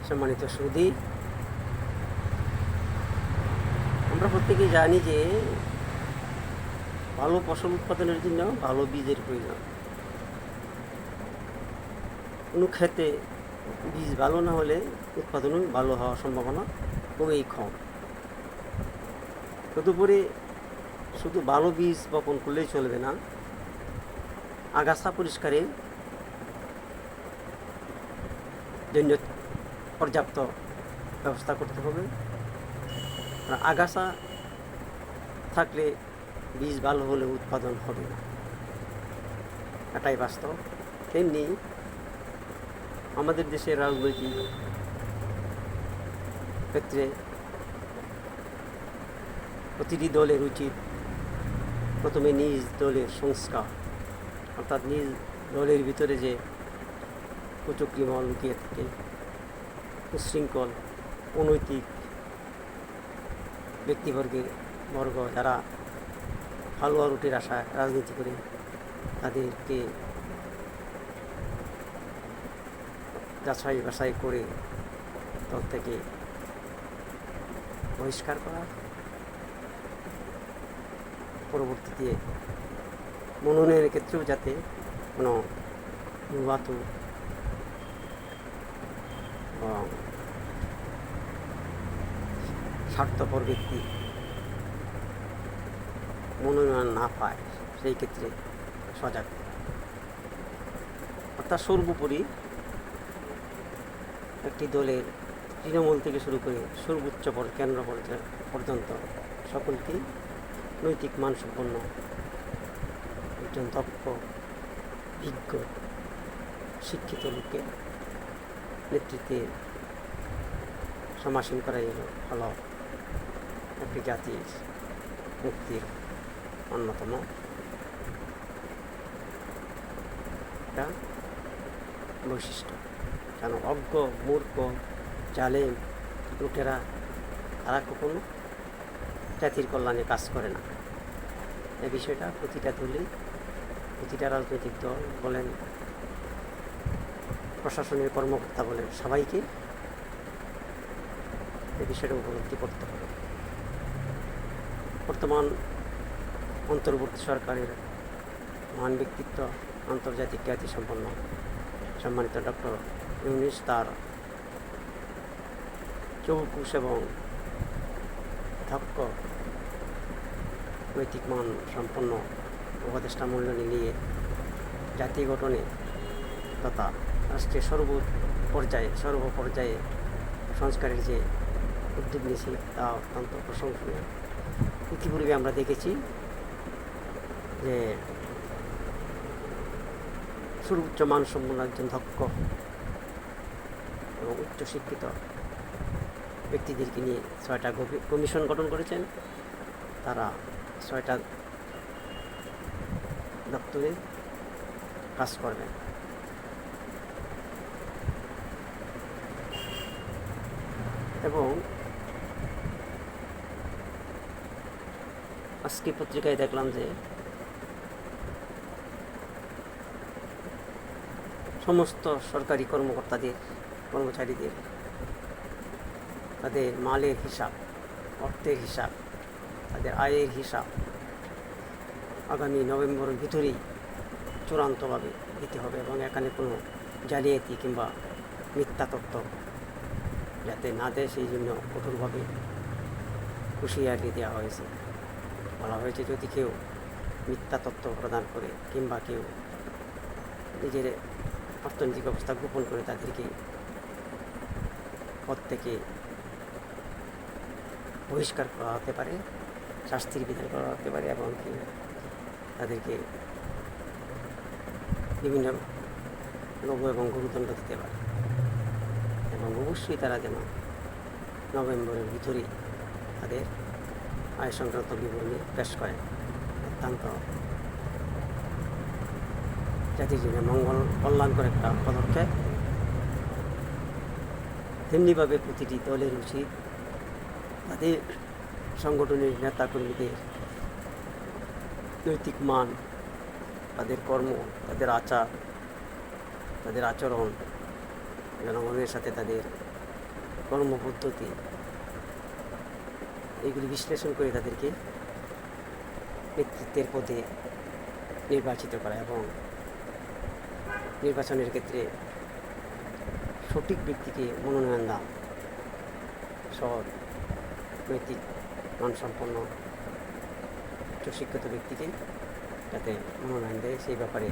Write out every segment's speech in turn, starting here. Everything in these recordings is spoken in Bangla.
সম্মানিত সুধী, আমরা প্রত্যেকেই জানি যে ভালো ফসল উৎপাদনের জন্য ভালো বীজের প্রয়োজন। কোনো ক্ষেতে বীজ ভালো না হলে উৎপাদনও ভালো হওয়ার সম্ভাবনা খুবই কম। তদুপরি শুধু ভালো বীজ বপন করলেই চলবে না, আগাছা পরিষ্কারের জন্য পর্যাপ্ত ব্যবস্থা করতে হবে। আগাছা থাকলে বীজ ভালো হলে উৎপাদন হবে না, এটাই বাস্তব। তেমনি আমাদের দেশের রাজনৈতিক ক্ষেত্রে প্রতিটি দলের উচিত প্রথমে নিজ দলের সংস্কার, অর্থাৎ নিজ দলের ভিতরে যে কুচক্রিমল লুকিয়ে থাকে, উচ্ছৃঙ্খল অনৈতিক ব্যক্তিবর্গ যারা হালুয়া রুটির আশায় রাজনীতি করে, তাদেরকে যাচাই বাছাই করে দল থেকে বহিষ্কার করা, পরবর্তীতে মনোনয়নের ক্ষেত্রেও যাতে কোনো নির্বাচন স্বার্থপর ব্যক্তি মনোনয়ন না পায় সেই ক্ষেত্রে সজাগ। অর্থাৎ সর্বোপরি একটি দলের তৃণমূল থেকে শুরু করে সর্বোচ্চ কেন্দ্র পর্যন্ত সকলকে নৈতিক মানসম্পন্ন একজন দক্ষ বিজ্ঞ শিক্ষিত লোককে নেতৃত্বে সমাসীন করাই হলো একটি জাতির মুক্তির অন্যতম একটা বৈশিষ্ট্য। কেন অজ্ঞ মূর্খ জালেম লোকেরা তারা কখনো জাতির কল্যাণে কাজ করে না। এই বিষয়টা প্রতিটা দলে, প্রতিটা রাজনৈতিক দল বলেন, প্রশাসনের কর্মকর্তা বলেন, সবাইকে এই বিষয়টা উপলব্ধি করতে হবে। বর্তমান অন্তর্বর্তী সরকারের মহান ব্যক্তিত্ব, আন্তর্জাতিক খ্যাতিসম্পন্ন সম্মানিত ডক্টর ইউনূস তার চৌকুশ এবং দক্ষ নৈতিক মান সম্পন্ন উপদেষ্টা মণ্ডলী নিয়ে জাতি গঠনে তথা রাষ্ট্রের সর্বপর্যায়ে সংস্কারের যে উদ্যোগ নিয়েছে তা অত্যন্ত প্রশংসনীয়। ইতিপূর্বে আমরা দেখেছি যে সর্বোচ্চ মানসম্পন্ন একজন দক্ষ এবং উচ্চশিক্ষিত ব্যক্তিদেরকে নিয়ে 6টা কমিশন গঠন করেছেন। তারা 6টা দপ্তরে কাজ করবেন। এবং আজকে পত্রিকায় দেখলাম যে সমস্ত সরকারি কর্মচারীদের তাদের মালের হিসাব, অর্থের হিসাব, তাদের আয়ের হিসাব আগামী নভেম্বরের ভিতরেই চূড়ান্তভাবে দিতে হবে এবং এখানে কোনো জালিয়াতি কিংবা মিথ্যা তথ্য যাতে না দেয় সেই জন্য কঠোরভাবে হুঁশিয়ারি দেওয়া হয়েছে। বলা হয়েছে যদি কেউ মিথ্যা তথ্য প্রদান করে কিংবা কেউ নিজের অর্থনৈতিক অবস্থা গোপন করে তাদেরকে পদ থেকে বহিষ্কার করা হতে পারে, শাস্তির বিধান করা হতে পারে এবং কি তাদেরকে বিভিন্ন লঘু এবং গুরুদণ্ড দিতে পারে। এবং অবশ্যই তারা যেন নভেম্বরের ভিতরেই তাদের আয় সংক্রান্ত বিবরণী পেশ করেন। অত্যন্ত জাতির জন্য মঙ্গল কল্যাণকর একটা পদক্ষেপ। তেমনিভাবে প্রতিটি দলের উচিত তাদের সংগঠনের নেতাকর্মীদের নৈতিক মান, তাদের কর্ম, তাদের আচার, তাদের আচরণ, জনগণের সাথে তাদের কর্মপদ্ধতি এগুলি বিশ্লেষণ করে তাদেরকে নেতৃত্বের পদে নির্বাচিত করা এবং নির্বাচনের ক্ষেত্রে সঠিক ব্যক্তিকে মনোনয়ন দান, সৎ নৈতিক মানসম্পন্ন উচ্চশিক্ষিত ব্যক্তিকে যাতে মনোনয়ন দেয় সেই ব্যাপারে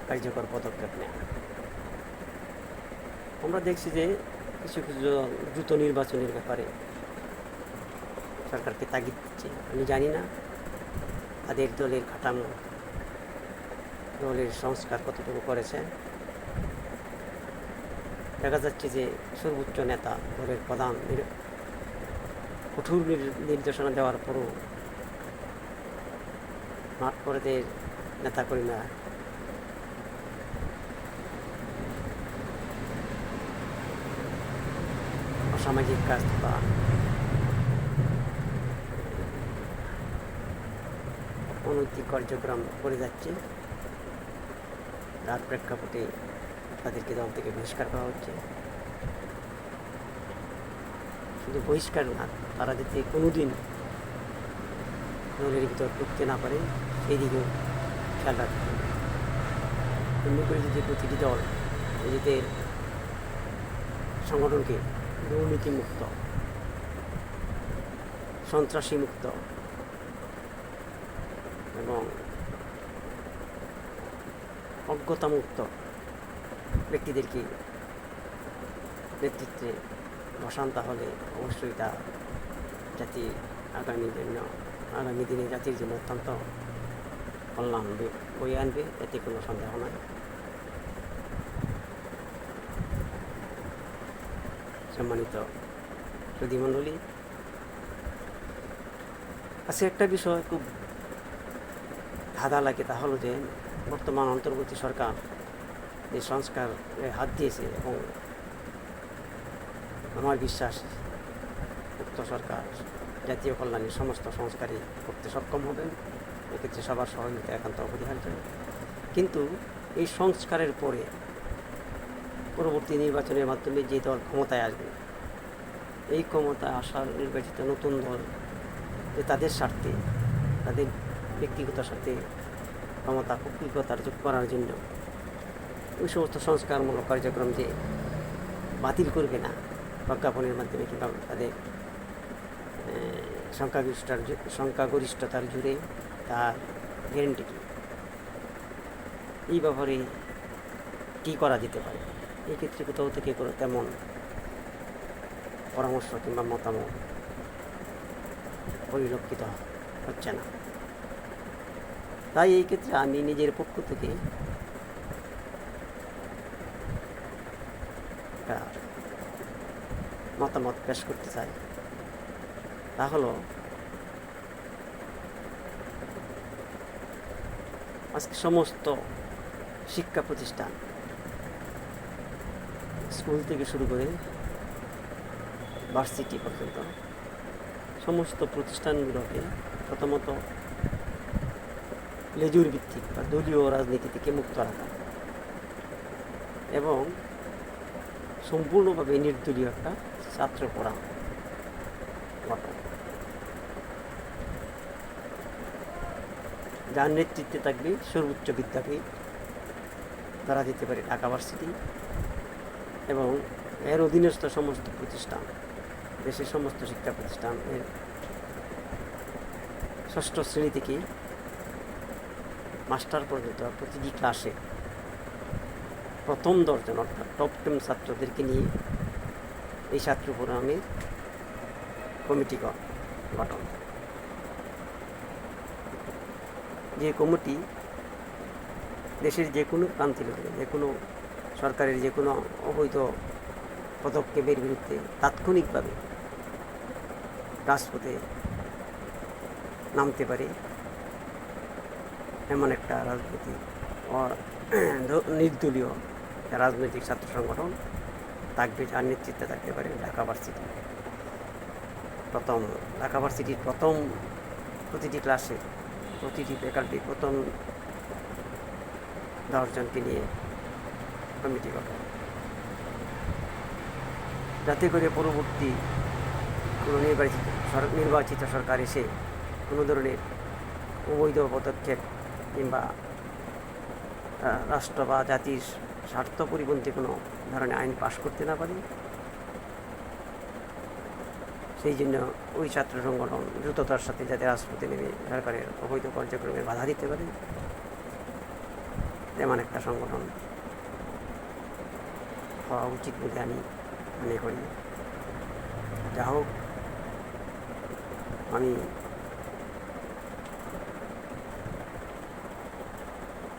কার্যকর পদক্ষেপ নেয়। আমরা দেখছি যে কিছু কিছু দ্রুত নির্বাচনের ব্যাপারে সরকারকে তাগিদ দিচ্ছে। আমি জানি না তাদের দলের কাঠামো, দলের সংস্কার কতটুকু করেছে। দেখা যাচ্ছে যে সর্বোচ্চ নেতা, দলের প্রধান কঠোর নির্দেশনা দেওয়ার পরও মাঠ পর্যায়ের নেতাকর্মীরা অসামাজিক কাজ বা অনৈতিক কার্যক্রম করে যাচ্ছে, তার প্রেক্ষাপটে তাদেরকে দল থেকে বহিষ্কার করা হচ্ছে। শুধু বহিষ্কার না, তারা যাতে কোনোদিন দলের ভিতর ঢুকতে না পারে সেই দিকেও খেয়াল রাখতে হবে। এমনি করে যদি প্রতিটি দল নিজেদের সংগঠনকে দুর্নীতিমুক্ত, সন্ত্রাসীমুক্ত এবং অজ্ঞতামুক্ত ব্যক্তিদেরকে নেতৃত্বে বসান, তাহলে অবশ্যই তা জাতি আগামী দিনে জাতির জন্য অত্যন্ত কল্যাণ বয়ে আনবে, এতে কোনো সন্দেহ নাই। সম্মানিত সুধীমণ্ডলী, আজকে একটা বিষয় খুব ধাঁধা লাগে, তা হলো যে বর্তমান অন্তর্বর্তী সরকার যে সংস্কারে হাত দিয়েছে এবং আমার বিশ্বাস উক্ত সরকার জাতীয় কল্যাণের সমস্ত সংস্কারই করতে সক্ষম হবেন। এক্ষেত্রে সবার সহযোগিতা একান্ত অপরিহার্য। কিন্তু এই সংস্কারের পরে পরবর্তী নির্বাচনের মাধ্যমে যে দল ক্ষমতায় আসবে, এই ক্ষমতায় আসার নির্বাচিত নতুন দল যে তাদের স্বার্থে, তাদের ব্যক্তিগত স্বার্থে ক্ষমতা কুক্ষিগতার যোগ করার জন্য ওই সমস্ত সংস্কারমূলক কার্যক্রম যে বাতিল করবে না প্রজ্ঞাপনের মাধ্যমে কিংবা তাদের সংখ্যাগরিষ্ঠতার জুড়ে, তার গ্যারেন্টি কী? এই ব্যাপারে কী করা যেতে পারে? এই ক্ষেত্রে কোথাও থেকে তেমন পরামর্শ কিংবা মতামত পরিলক্ষিত হচ্ছে না। তাই এই ক্ষেত্রে আমি নিজের পক্ষ থেকে একটা মতামত পেশ করতে চাই। তা হলো, আজকে সমস্ত শিক্ষা প্রতিষ্ঠান, স্কুল থেকে শুরু করে ভার্সিটি পর্যন্ত সমস্ত প্রতিষ্ঠানগুলোকে প্রথমত লেজুর ভিত্তিক বা দলীয় রাজনীতি থেকে মুক্ত রাখা এবং সম্পূর্ণভাবে নির্দলীয় একটা ছাত্র পড়া গঠন, যার নেতৃত্বে থাকবে সর্বোচ্চ বিদ্যাপীঠ, ধরা যেতে পারে ঢাকা ভার্সিটি, এবং এর অধীনস্থ সমস্ত প্রতিষ্ঠান, দেশের সমস্ত শিক্ষা প্রতিষ্ঠান এর ষষ্ঠ শ্রেণী থেকে মাস্টার পর্যন্ত প্রতিটি ক্লাসে প্রথম দর্জন অর্থাৎ টপ 10 ছাত্রদেরকে নিয়ে এই ছাত্র ফোরামের কমিটি গঠন। যে কমিটি দেশের যে কোনো প্রান্তে লোকের, যে কোনো সরকারের যে কোনো অবৈধ পদক্ষেপের বিরুদ্ধে তাৎক্ষণিকভাবে রাজপথে নামতে পারে এমন একটা রাজনৈতিক নির্দলীয় রাজনৈতিক ছাত্র সংগঠন থাকবে, যার নেতৃত্বে থাকতে পারে ঢাকা ভার্সিটি। ঢাকা ভার্সিটির প্রথম প্রতিটি ক্লাসে প্রতিটি ফ্যাকাল্টি প্রথম 10 জনকে নিয়ে কমিটি গঠন, যাতে করে পরবর্তী কোনো নির্বাচিত সরকার এসে কোনো ধরনের অবৈধ পদক্ষেপ কিংবা রাষ্ট্র বা জাতির স্বার্থ পরিপন্থী কোনো ধরনের আইন পাশ করতে না পারে। সেই জন্য ওই ছাত্র সংগঠন দ্রুততার সাথে যাতে রাজপথে নেমে সরকারের অবৈধ কার্যক্রমে বাধা দিতে পারে, তেমন একটা সংগঠন হওয়া উচিত বলে আমি মনে করি। যা হোক, আমি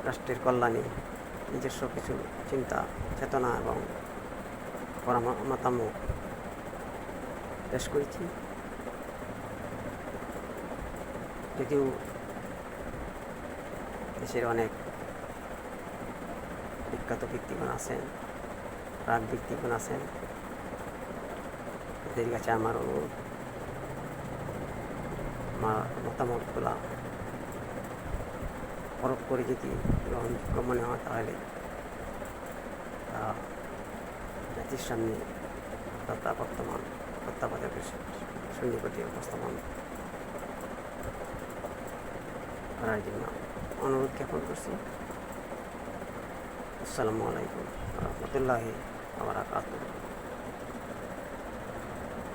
রাষ্ট্রের কল্যাণে নিজস্ব কিছু চিন্তা চেতনা এবং মতামত পেশ করেছি। যদিও দেশের অনেক বিখ্যাত ব্যক্তিগণ আছেন, প্রাক ব্যক্তিগণ আছেন, এদের কাছে আমার অনুরোধ, আমার মতামতগুলা পরখ করে যদি গ্রহণযোগ্য মনে হয় তাহলে জাতির সামনে তথা বর্তমান তত্ত্বাবধায়কের সন্নিকটে উপস্থাপন করার জন্য অনুরোধ জ্ঞাপন করছি। আসসালামু আলাইকুম ওয়া রাহমাতুল্লাহি ওয়া বারাকাতুহু।